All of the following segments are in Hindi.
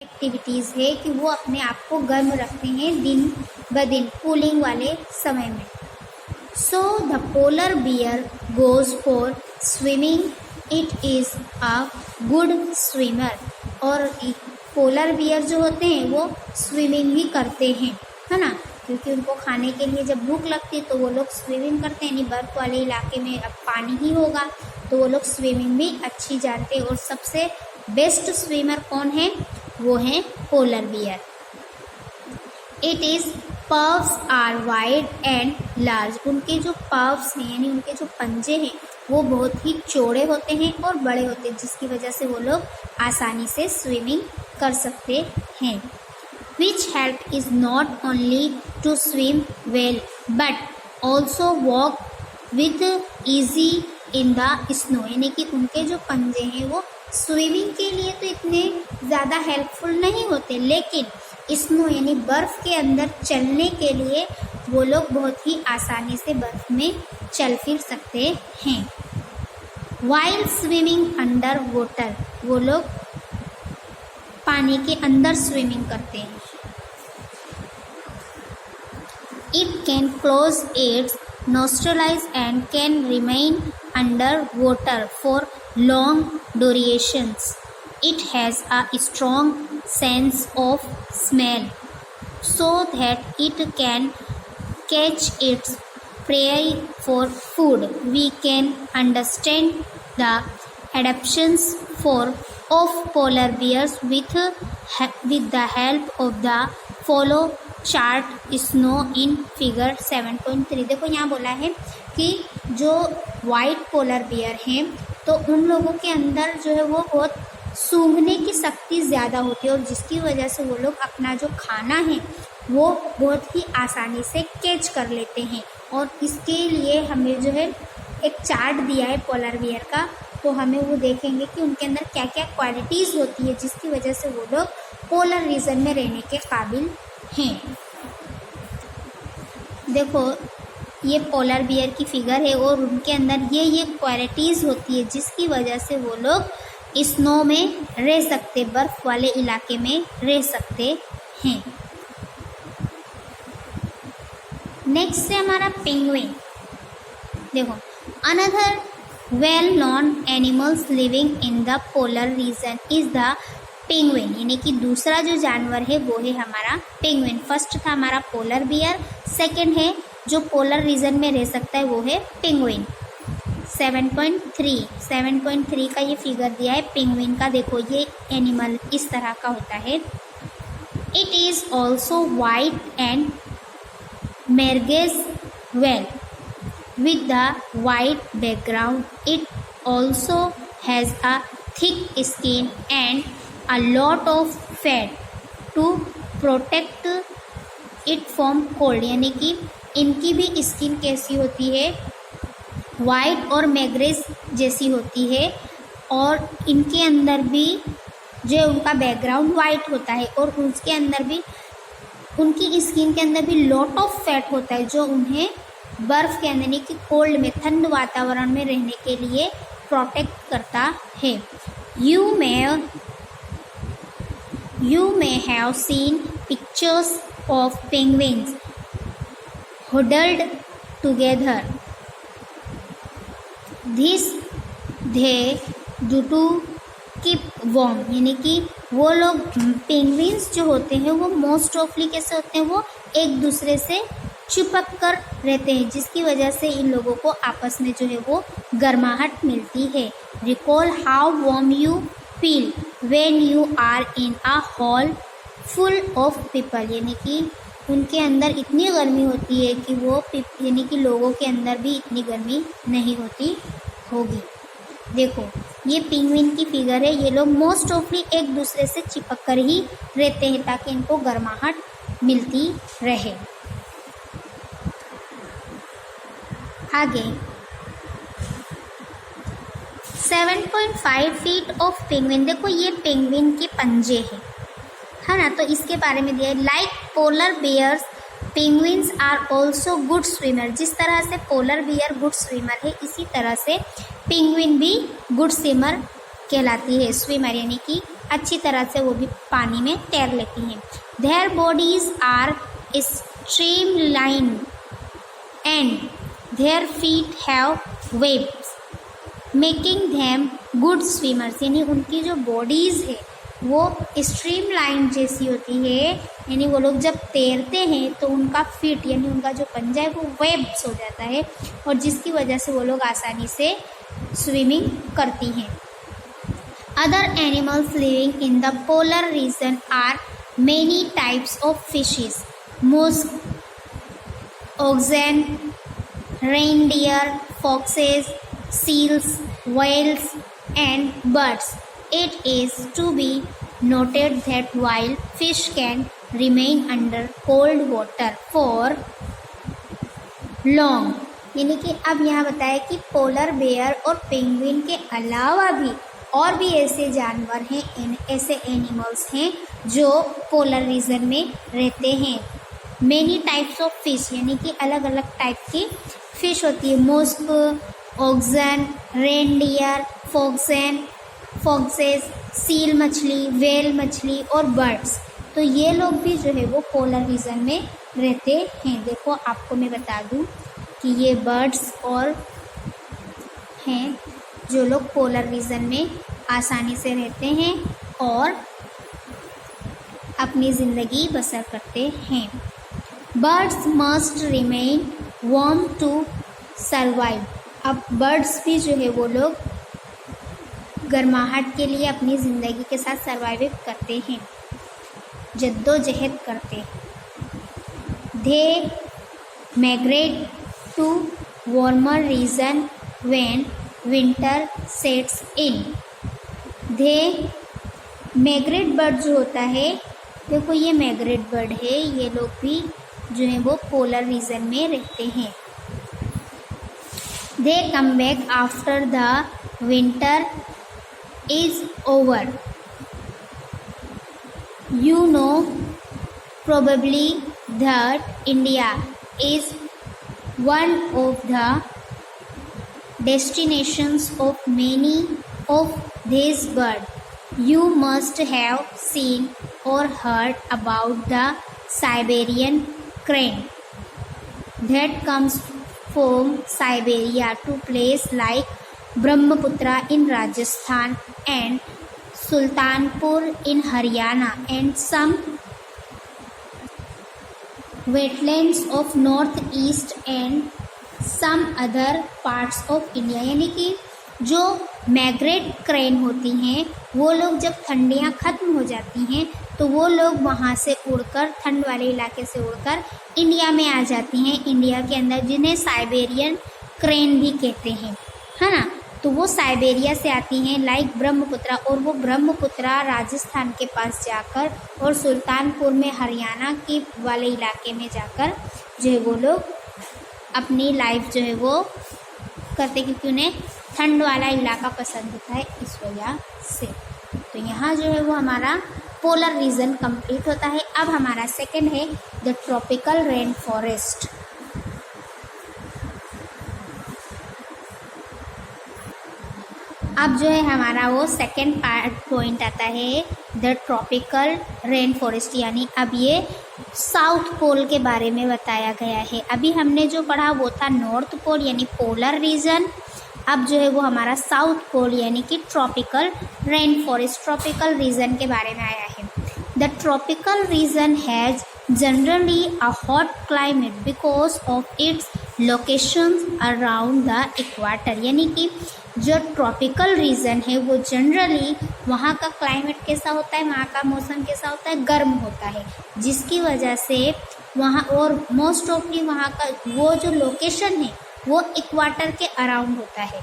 एक्टिविटीज़ है कि वो अपने आप को गर्म रखते हैं दिन ब दिन कूलिंग वाले समय में। So the polar bear goes for swimming, it is a good swimmer. और पोलर बियर जो होते हैं वो स्विमिंग भी करते हैं, है ना, क्योंकि उनको खाने के लिए जब भूख लगती है तो वो लोग स्विमिंग करते हैं। यानी बर्फ़ वाले इलाके में अब पानी ही होगा तो वो लोग स्विमिंग भी अच्छी जानते हैं। और सबसे बेस्ट स्विमर कौन है? वो है polar bear. It is paws are wide and large. उनके जो पर्व्स हैं यानी उनके जो पंजे हैं वो बहुत ही चौड़े होते हैं और बड़े होते हैं, जिसकी वजह से वो लोग आसानी से स्विमिंग कर सकते हैं। Which help is not only to swim well but also walk with easy in the snow। यानी कि उनके जो पंजे हैं वो स्विमिंग के लिए तो इतने ज़्यादा हेल्पफुल नहीं होते, लेकिन स्नो यानी बर्फ़ के अंदर चलने के लिए वो लोग बहुत ही आसानी से बर्फ़ में चल फिर सकते हैं। While swimming under water, वो लोग पानी के अंदर स्विमिंग करते हैं। It can close its nostrils and can remain under water for long durations. It has a strong sense of smell so that it can catch its prey for food. We can understand the adaptations of polar bears with the help of the follow chart snow in figure 7.3। देखो यहाँ बोला है कि जो वाइट पोलर बियर हैं तो उन लोगों के अंदर जो है वो बहुत सूंघने की शक्ति ज़्यादा होती है और जिसकी वजह से वो लोग अपना जो खाना है वो बहुत ही आसानी से कैच कर लेते हैं। और इसके लिए हमें जो है एक चार्ट दिया है पोलर बियर का, तो हमें वो देखेंगे कि उनके अंदर क्या क्या क्वालिटीज़ होती है जिसकी वजह से वो लोग पोलर रीजन में रहने के काबिल हैं। देखो ये पोलर बियर की फिगर है और उनके अंदर ये क्वालिटीज़ होती है जिसकी वजह से वो लोग स्नो में रह सकते, बर्फ़ वाले इलाके में रह सकते हैं। नेक्स्ट है हमारा पेंगुइन। देखो another well known animals living in the polar reason is the penguin. यानी कि दूसरा जो जानवर है वो है हमारा पेंगुइन। फर्स्ट था हमारा पोलर बियर, सेकंड है जो पोलर रीजन में रह सकता है वो है पेंगुइन। 7.3 का ये फिगर दिया है पेंगुइन का। देखो ये एनिमल इस तरह का होता है। It is also white and merges well with the white background. It also has a thick skin and a lot of fat to protect it from cold। यानी कि इनकी भी स्किन कैसी होती है? वाइट और मैग्रेज जैसी होती है और इनके अंदर भी जो उनका बैकग्राउंड वाइट होता है और उसके अंदर भी उनकी स्किन के अंदर भी लॉट ऑफ फैट होता है जो उन्हें बर्फ़ के अंदर यानी कि कोल्ड में, ठंड वातावरण में रहने के लिए प्रोटेक्ट करता है। You may have seen pictures of penguins huddled together. This they do to keep warm. यानी कि वो लोग पेंगुइन्स जो होते हैं वो मोस्ट ऑफली कैसे होते हैं? वो एक दूसरे से चिपक कर रहते हैं जिसकी वजह से इन लोगों को आपस में जो है वो गर्माहट मिलती है। Recall how warm you feel when you are in a hall full of people. यानी कि उनके अंदर इतनी गर्मी होती है कि वो यानी कि लोगों के अंदर भी इतनी गर्मी नहीं होती होगी। देखो ये पेंगुइन की फिगर है। ये लोग मोस्ट ऑफली एक दूसरे से चिपक कर ही रहते हैं ताकि इनको गर्माहट मिलती रहे। आगे 7.5 फीट ऑफ पेंगुइन। देखो ये पेंगुइन के पंजे हैं, है ना, तो इसके बारे में दिया है। Like polar bears penguins are also good swimmer. जिस तरह से पोलर बियर गुड स्विमर है इसी तरह से पेंगुइन भी गुड स्विमर कहलाती है। स्विमर यानी कि अच्छी तरह से वो भी पानी में तैर लेती हैं। Their bodies are streamline and their feet have webs making them good swimmers, यानी उनकी जो बॉडीज़ है वो स्ट्रीमलाइन जैसी होती है, यानी वो लोग जब तैरते हैं तो उनका फीट यानी उनका जो पंजा है वो वेब्स हो जाता है और जिसकी वजह से वो लोग आसानी से स्विमिंग करती हैं। Other animals living in the polar region are many types of fishes, musk, oxen, reindeer, foxes, seals, whales, and birds. It is to be noted that while fish can remain under cold water for long, यानी कि अब यहाँ बताया कि पोलर बेयर और पेंगुइन के अलावा भी और भी ऐसे जानवर हैं, ऐसे एनिमल्स हैं जो पोलर रीजन में रहते हैं। मेनी टाइप्स ऑफ फिश, यानी कि अलग अलग टाइप की फिश होती है, मुस्क, ऑक्सन, रेनडियर, फॉक्सेस, सील मछली, वेल मछली और बर्ड्स। तो ये लोग भी जो है वो पोलर रीजन में रहते हैं। देखो आपको मैं बता दूं कि ये बर्ड्स और हैं जो लोग पोलर रीजन में आसानी से रहते हैं और अपनी ज़िंदगी बसर करते हैं। Birds must remain warm to survive. अब बर्ड्स भी जो है वो लोग गर्माहट के लिए अपनी ज़िंदगी के साथ सर्वाइव करते हैं, जद्दोजहद करते हैं। They migrate to warmer region when winter sets in. They migrate bird जो होता है, देखो ये माइग्रेट बर्ड है, ये लोग भी जो है वो पोलर रीजन में रहते हैं। They come back after the winter is over. You know probably that India is one of the destinations of many of these birds. You must have seen or heard about the Siberian crane that comes from Siberia to places like Brahmaputra in Rajasthan and Sultanpur in Haryana and some wetlands of northeast and some other parts of India। यानी कि जो माइग्रेट क्रेन होती हैं वो लोग जब ठंडियाँ ख़त्म हो जाती हैं तो वो लोग वहाँ से उड़कर, ठंड वाले इलाके से उड़कर इंडिया में आ जाती हैं, इंडिया के अंदर, जिन्हें साइबेरियन क्रेन भी कहते हैं, है ना। तो वो साइबेरिया से आती हैं लाइक ब्रह्मपुत्रा, और वो ब्रह्मपुत्रा राजस्थान के पास जाकर और सुल्तानपुर में हरियाणा के वाले इलाके में जाकर जो है वो लोग अपनी लाइफ जो है वो करते, क्योंकि उन्हें ठंड वाला इलाका पसंद होता है इस वजह से। तो यहाँ जो है वो हमारा पोलर रीजन कंप्लीट होता है। अब हमारा सेकंड है द ट्रॉपिकल रेन फॉरेस्ट। अब जो है हमारा वो सेकेंड पॉइंट आता है द ट्रॉपिकल रेन फॉरेस्ट, यानी अब ये साउथ पोल के बारे में बताया गया है। अभी हमने जो पढ़ा वो था नॉर्थ पोल यानी पोलर रीजन, अब जो है वो हमारा साउथ पोल यानी कि tropical rain forest, tropical region के बारे में आया है। The tropical region has generally a hot climate because of its locations around the equator, यानी कि जो ट्रॉपिकल रीजन है वो जनरली वहाँ का क्लाइमेट कैसा होता है, वहाँ का मौसम कैसा होता है, गर्म होता है, जिसकी वजह से वहाँ और मोस्ट ऑफली वहाँ का वो जो लोकेशन है वो इक्वाटर के अराउंड होता है।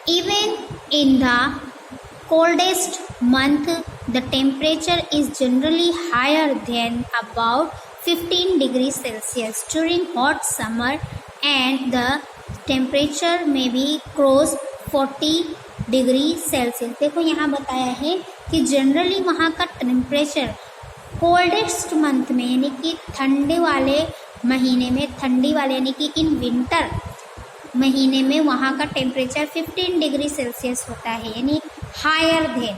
Even in the coldest month the temperature is generally higher than about 15 degree Celsius during hot summer and the temperature में भी क्रॉस 40 डिग्री सेल्सियस। देखो यहाँ बताया है कि जनरली वहाँ का टेम्परेचर कोल्डेस्ट मंथ में यानी कि ठंडे वाले महीने में, ठंडी वाले यानी कि इन विंटर महीने में वहाँ का टेम्परेचर 15 डिग्री सेल्सियस होता है, यानी हायर देन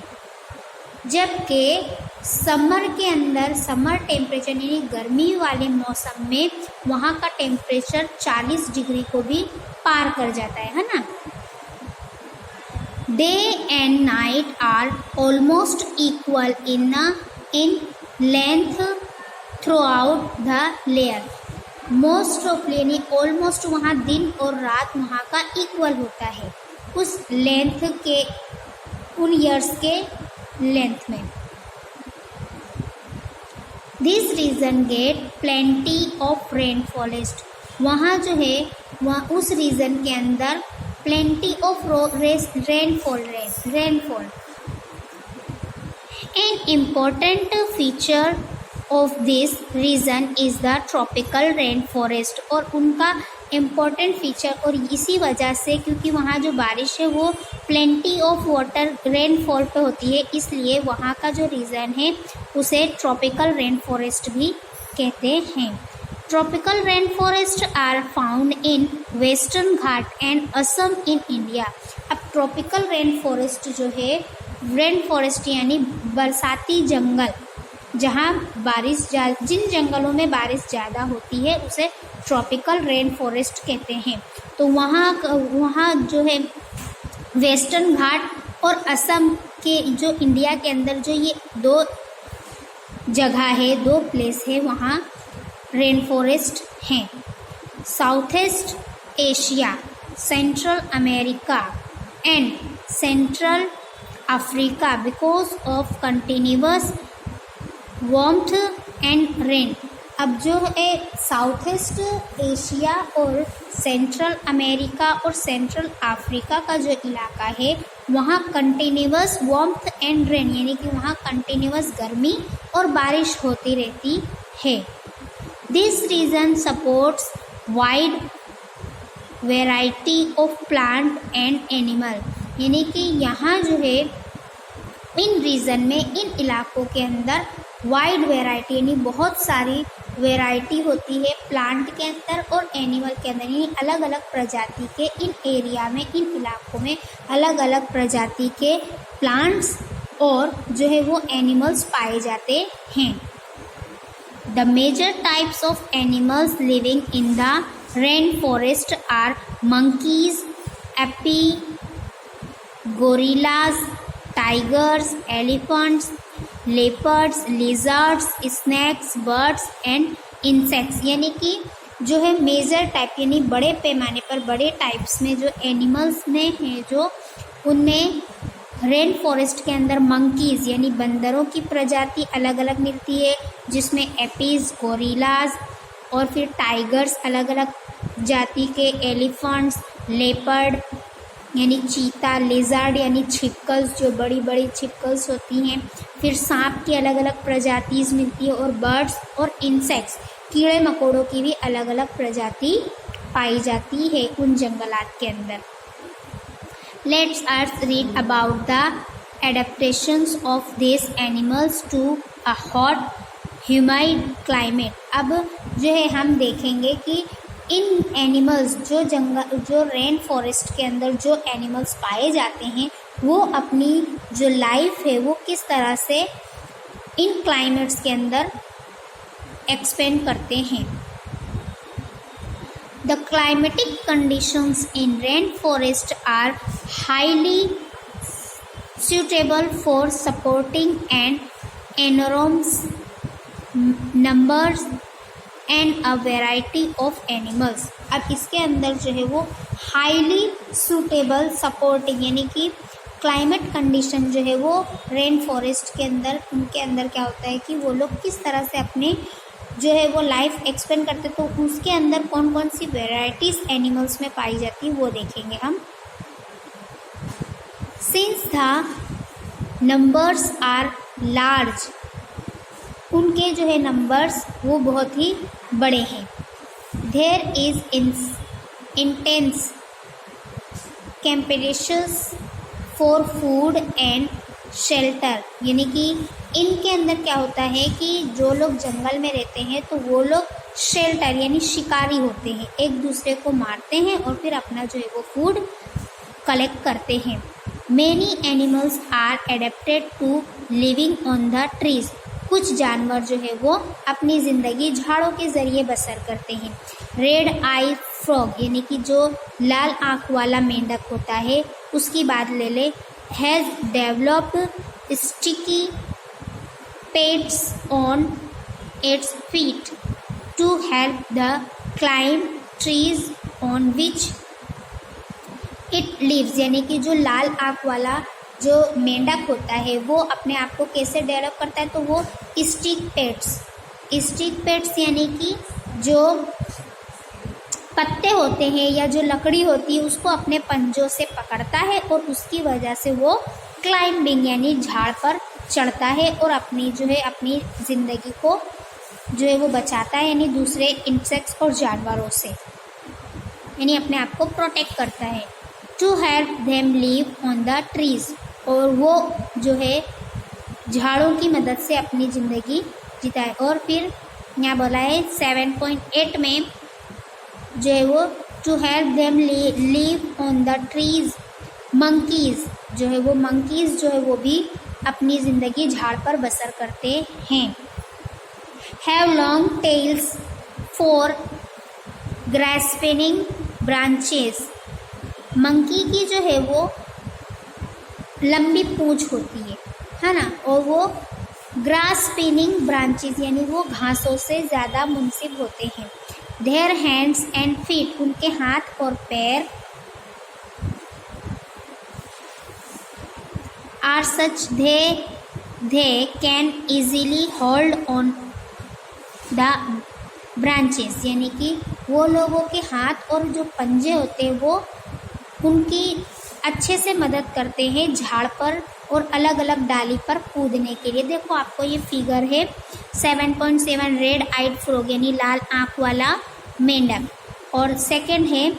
जबकि समर के अंदर समर टेम्परेचर यानी गर्मी वाले मौसम में वहाँ का टेम्परेचर 40 डिग्री को भी पार कर जाता है ना। Day and night are almost equal in length throughout the layer. Most of यानी ऑलमोस्ट वहाँ दिन और रात वहाँ का इक्वल होता है उस लेंथ के उन ईयर्स के लेंथ में। This region get plenty of rain forest. वहाँ जो है वहाँ उस रीजन के अंदर plenty of rainfall. An important feature of this region is the tropical rain forest. और उनका इम्पॉर्टेंट फीचर और इसी वजह से क्योंकि वहाँ जो बारिश है वो प्लेंटी ऑफ वाटर रेनफॉल पे होती है, इसलिए वहाँ का जो रीजन है उसे ट्रॉपिकल रेन फॉरेस्ट भी कहते हैं। Tropical rain forest are found in western घाट एंड असम इन इंडिया। अब ट्रॉपिकल रेन फॉरेस्ट जो है रेन फॉरेस्ट यानी बरसाती जंगल, जहाँ बारिश जिन जंगलों में बारिश ज़्यादा होती है उसे ट्रॉपिकल रेन फॉरेस्ट कहते हैं। तो वहाँ जो है वेस्टर्न घाट और असम के जो इंडिया के अंदर जो ये दो जगह है, दो प्लेस है, वहाँ रेन फॉरेस्ट हैं। South east Asia, central America and central Africa because of continuous warmth and rain. अब जो है साउथ ईस्ट एशिया और सेंट्रल अमेरिका और सेंट्रल अफ्रीका का जो इलाका है वहाँ कंटिन्यूअस वार्मथ एंड रेन यानी कि वहाँ कंटिन्यूअस गर्मी और बारिश होती रहती है। This region supports wide variety of plant and animal. यानी कि यहाँ जो है इन रीजन में इन इलाकों के अंदर वाइड वेराइटी यानी बहुत सारी वेराइटी होती है प्लांट के अंदर और एनिमल के अंदर, यानी अलग अलग प्रजाति के इन एरिया में इन इलाकों में अलग अलग प्रजाति के प्लांट्स और जो है वो एनिमल्स पाए जाते हैं। The major types of animals living in the rain forest are monkeys, apes, gorillas, tigers, elephants, leopards, lizards, snakes, birds and insects. यानी कि जो है मेजर टाइप यानी बड़े पैमाने पर बड़े टाइप्स में जो एनिमल्स में हैं जो उनमें रेन फॉरेस्ट के अंदर मंकीज़ यानी बंदरों की प्रजाति अलग अलग मिलती है, जिसमें एपीज, गोरिल्लाज और फिर टाइगर्स अलग अलग जाति के, एलिफेंट्स, लेपर्ड यानी चीता, लेजर्ड यानी छिपकल्स जो बड़ी बड़ी छिपकल्स होती हैं, फिर सांप की अलग अलग प्रजातिज मिलती है और बर्ड्स और इंसेक्ट्स कीड़े मकोड़ों की भी अलग अलग प्रजाति पाई जाती है उन जंगलात के अंदर। Let's us read about the adaptations of this animals to a hot humid climate. अब जो है हम देखेंगे कि इन एनिमल्स जो रेन फॉरेस्ट के अंदर जो एनिमल्स पाए जाते हैं वो अपनी जो लाइफ है वो किस तरह से इन क्लाइमेट्स के अंदर एक्सपेंड करते हैं। The climatic conditions in rain forest are highly suitable for supporting an enormous numbers and a variety of animals। अब इसके अंदर जो है वो हाईली सूटेबल सपोर्टिंग यानी कि क्लाइमेट कंडीशन जो है वो रेन फॉरेस्ट के अंदर उनके अंदर क्या होता है कि वो लोग किस तरह से अपने जो है वो लाइफ एक्सपेंड करते, तो उसके अंदर कौन कौन सी वेराइटीज़ एनिमल्स में पाई जाती है वो देखेंगे हम। Since the numbers are large, उनके जो है नंबर्स वो बहुत ही बड़े हैं। There is intense competitions for food and shelter, यानी कि इनके अंदर क्या होता है कि जो लोग जंगल में रहते हैं तो वो लोग शेल्टर यानी शिकारी होते हैं, एक दूसरे को मारते हैं और फिर अपना जो है वो फूड कलेक्ट करते हैं। Many animals are adapted to living on the trees. कुछ जानवर जो है वो अपनी ज़िंदगी झाड़ों के ज़रिए बसर करते हैं। रेड आई फ्रॉग यानी कि जो लाल आँख वाला मेंढक होता है उसकी बात ले ले। Has developed sticky pads on its feet to help the climb trees on which it lives. यानी कि जो लाल आँख वाला जो मेंढक होता है वो अपने आप को कैसे डेवलप करता है, तो वो स्टिक पेड्स यानी कि जो पत्ते होते हैं या जो लकड़ी होती है उसको अपने पंजों से पकड़ता है और उसकी वजह से वो क्लाइंबिंग यानी झाड़ पर चढ़ता है और अपनी ज़िंदगी को जो है वो बचाता है, यानी दूसरे इंसेक्ट्स और जानवरों से, यानी अपने आप को प्रोटेक्ट करता है। To help them live on the trees, और वो जो है झाड़ों की मदद से अपनी ज़िंदगी जीता है। और फिर यहाँ बोला है 7.8 में जो है वो to help them live on the trees. Monkeys जो है वो वो भी अपनी ज़िंदगी झाड़ पर बसर करते हैं। Have long tails for grasping branches. Monkey की जो है वो लंबी पूंछ होती है ना, और वो ग्रास स्पिनिंग ब्रांचेस यानी वो घासों से ज़्यादा मुंसिब होते हैं। देयर हैंड्स एंड फीट, उनके हाथ और पैर are such they can easily hold on the branches, यानी कि वो लोगों के हाथ और जो पंजे होते हैं वो उनकी अच्छे से मदद करते हैं झाड़ पर और अलग अलग डाली पर कूदने के लिए। देखो आपको ये फिगर है 7.7 रेड आइड फ्रॉग यानी लाल आँख वाला मेंढक, और सेकंड है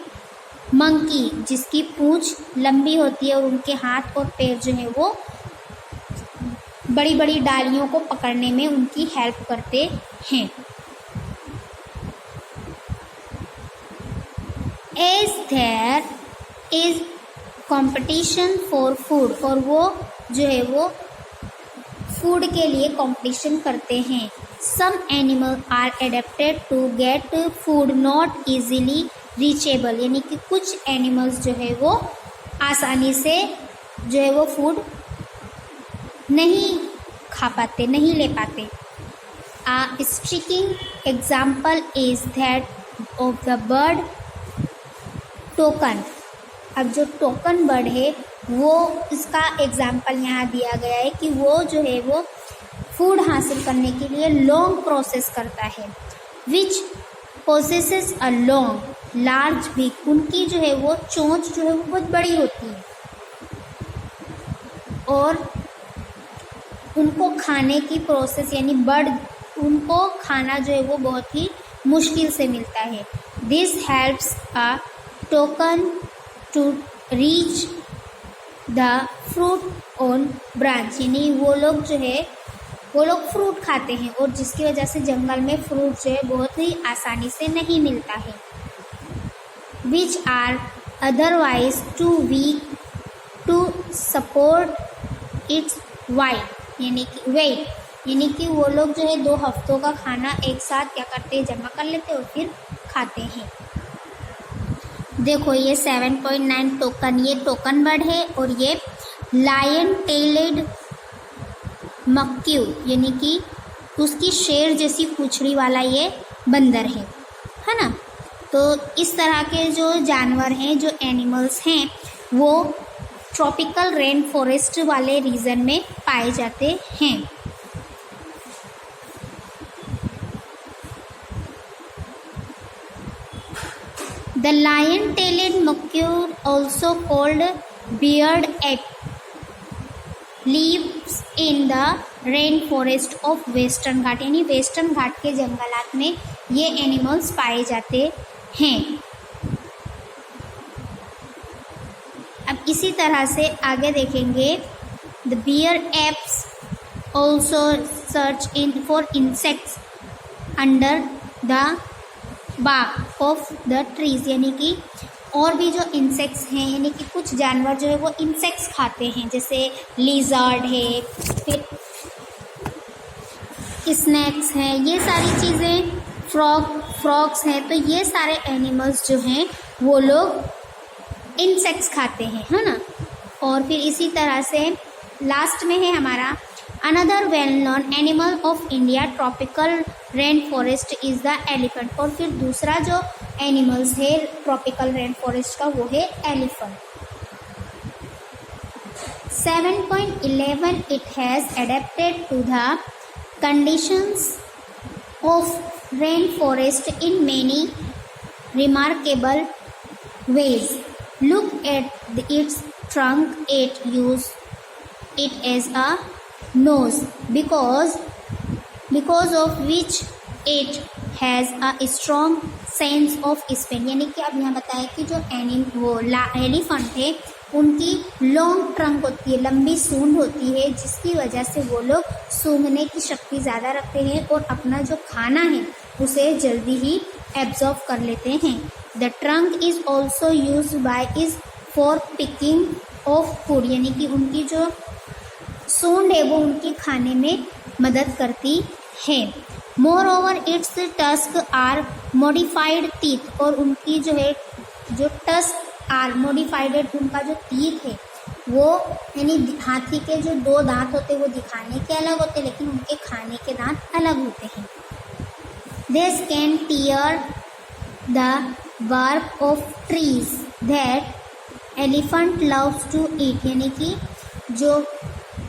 मंकी जिसकी पूंछ लंबी होती है और उनके हाथ और पैर जो है वो बड़ी बड़ी डालियों को पकड़ने में उनकी हेल्प करते हैं। As there is competition for food, और वो जो है वो फूड के लिए कंपटीशन करते हैं। Some animal are adapted to get food not easily reachable, यानी कि कुछ एनिमल्स जो है वो आसानी से जो है वो फूड नहीं खा पाते, नहीं ले पाते। A striking example is that of the bird toucan. अब जो टोकन बर्ड है वो इसका एग्जाम्पल यहाँ दिया गया है कि वो जो है वो फूड हासिल करने के लिए लॉन्ग प्रोसेस करता है। Which possesses a long large beak, उनकी जो है वो चोंच जो है वो बहुत बड़ी होती है और उनको खाने की प्रोसेस यानी बर्ड उनको खाना जो है वो बहुत ही मुश्किल से मिलता है। This helps a toucan to reach the fruit on branch, यानी वो लोग जो है वो लोग फ्रूट खाते हैं और जिसकी वजह से जंगल में फ्रूट जो है बहुत ही आसानी से नहीं मिलता है। Which are otherwise too weak to support its weight, यानी कि वो लोग जो है 2 हफ्तों का खाना एक साथ क्या करते हैं, जमा कर लेते और फिर खाते हैं। देखो ये 7.9 टोकन, ये टोकन बर्ड है और ये लायन टेलेड मक्क्यू यानी कि उसकी शेर जैसी पूंछड़ी वाला ये बंदर है ना। तो इस तरह के जो जानवर हैं, जो एनिमल्स हैं, वो ट्रॉपिकल रेन फॉरेस्ट वाले रीजन में पाए जाते हैं। The lion-tailed macaque, also called beard ape, lives in the rainforest of western Ghat, यानी वेस्टर्न घाट के जंगलात में ये एनिमल्स पाए जाते हैं। अब इसी तरह से आगे देखेंगे the bear apes also search in for insects under the bark of the trees, यानी कि और भी जो इंसेक्ट्स हैं, यानी कि कुछ जानवर जो है वो इंसेक्ट्स खाते हैं, जैसे लिजर्ड है, फिर स्नैक्स हैं, ये सारी चीज़ें, फ्रॉग्स हैं, तो ये सारे एनिमल्स जो हैं वो लोग इंसेक्ट्स खाते हैं, है ना। और फिर इसी तरह से लास्ट में है हमारा another well known animal of India tropical rain forest is the elephant. और फिर दूसरा जो एनिमल्स है ट्रॉपिकल रेन फॉरेस्ट का वो है elephant. 7.11 it has adapted to the conditions of rainforest in many remarkable ways. Look at its trunk. It use it as a nose because of which it has a strong sense of smell। यानी कि अब यहाँ बताया कि जो एलिफेंट है उनकी लॉन्ग ट्रंक होती है, लंबी सूंड होती है, जिसकी वजह से वो लोग सूंघने की शक्ति ज़्यादा रखते हैं और अपना जो खाना है उसे जल्दी ही एब्जॉर्ब कर लेते हैं। The trunk is also use by is for picking of food. यानी कि उनकी जो सूंड है वो उनकी खाने में मदद करती है। Moreover its tusk are modified teeth. और उनकी जो है जो टस्क आर मॉडिफाइड, उनका जो टीथ है वो, यानी हाथी के जो 2 दांत होते हैं वो दिखाने के अलग होते हैं, लेकिन उनके खाने के दांत अलग होते हैं। This can tier the bark of trees that elephant loves to eat। यानी कि जो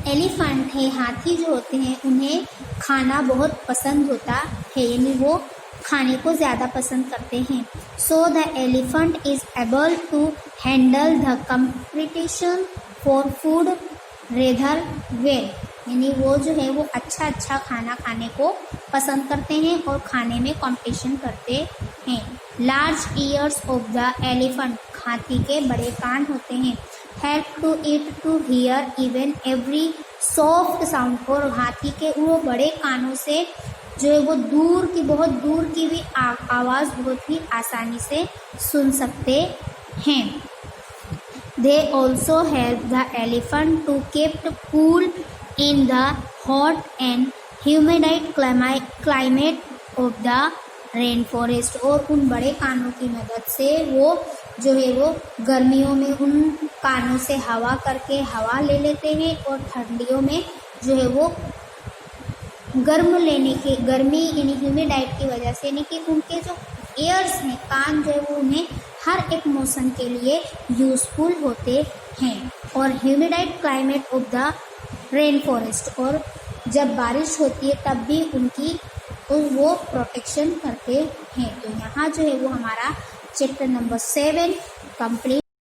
एलिफेंट है, हाथी जो होते हैं, उन्हें खाना बहुत पसंद होता है, यानी वो खाने को ज़्यादा पसंद करते हैं। So the elephant is able to handle the competition for food rather well. यानी वो जो है वो अच्छा खाना खाने को पसंद करते हैं और खाने में कंपटीशन करते हैं। Large ears of the elephant, हाथी के बड़े कान होते हैं। Help to it to hear even every soft sound. और हाथी के वो बड़े कानों से जो है वो बहुत दूर की भी आवाज़ बहुत ही आसानी से सुन सकते हैं। They also help the elephant to keep cool in the hot and humid climate of the rain forest. और उन बड़े कानों की मदद से वो जो है वो गर्मियों में उन कानों से हवा करके हवा ले लेते हैं, और ठंडियों में जो है वो गर्मी यानी ह्यूमिडाइट की वजह से, यानी कि उनके जो एयर्स हैं, कान जो है वो उन्हें हर एक मौसम के लिए यूज़फुल होते हैं। और humidity climate of the rain forest, और जब बारिश होती है तब भी उनकी वो प्रोटेक्शन करते हैं। तो यहाँ जो है वो हमारा चैप्टर नंबर 7 कंप्लीट।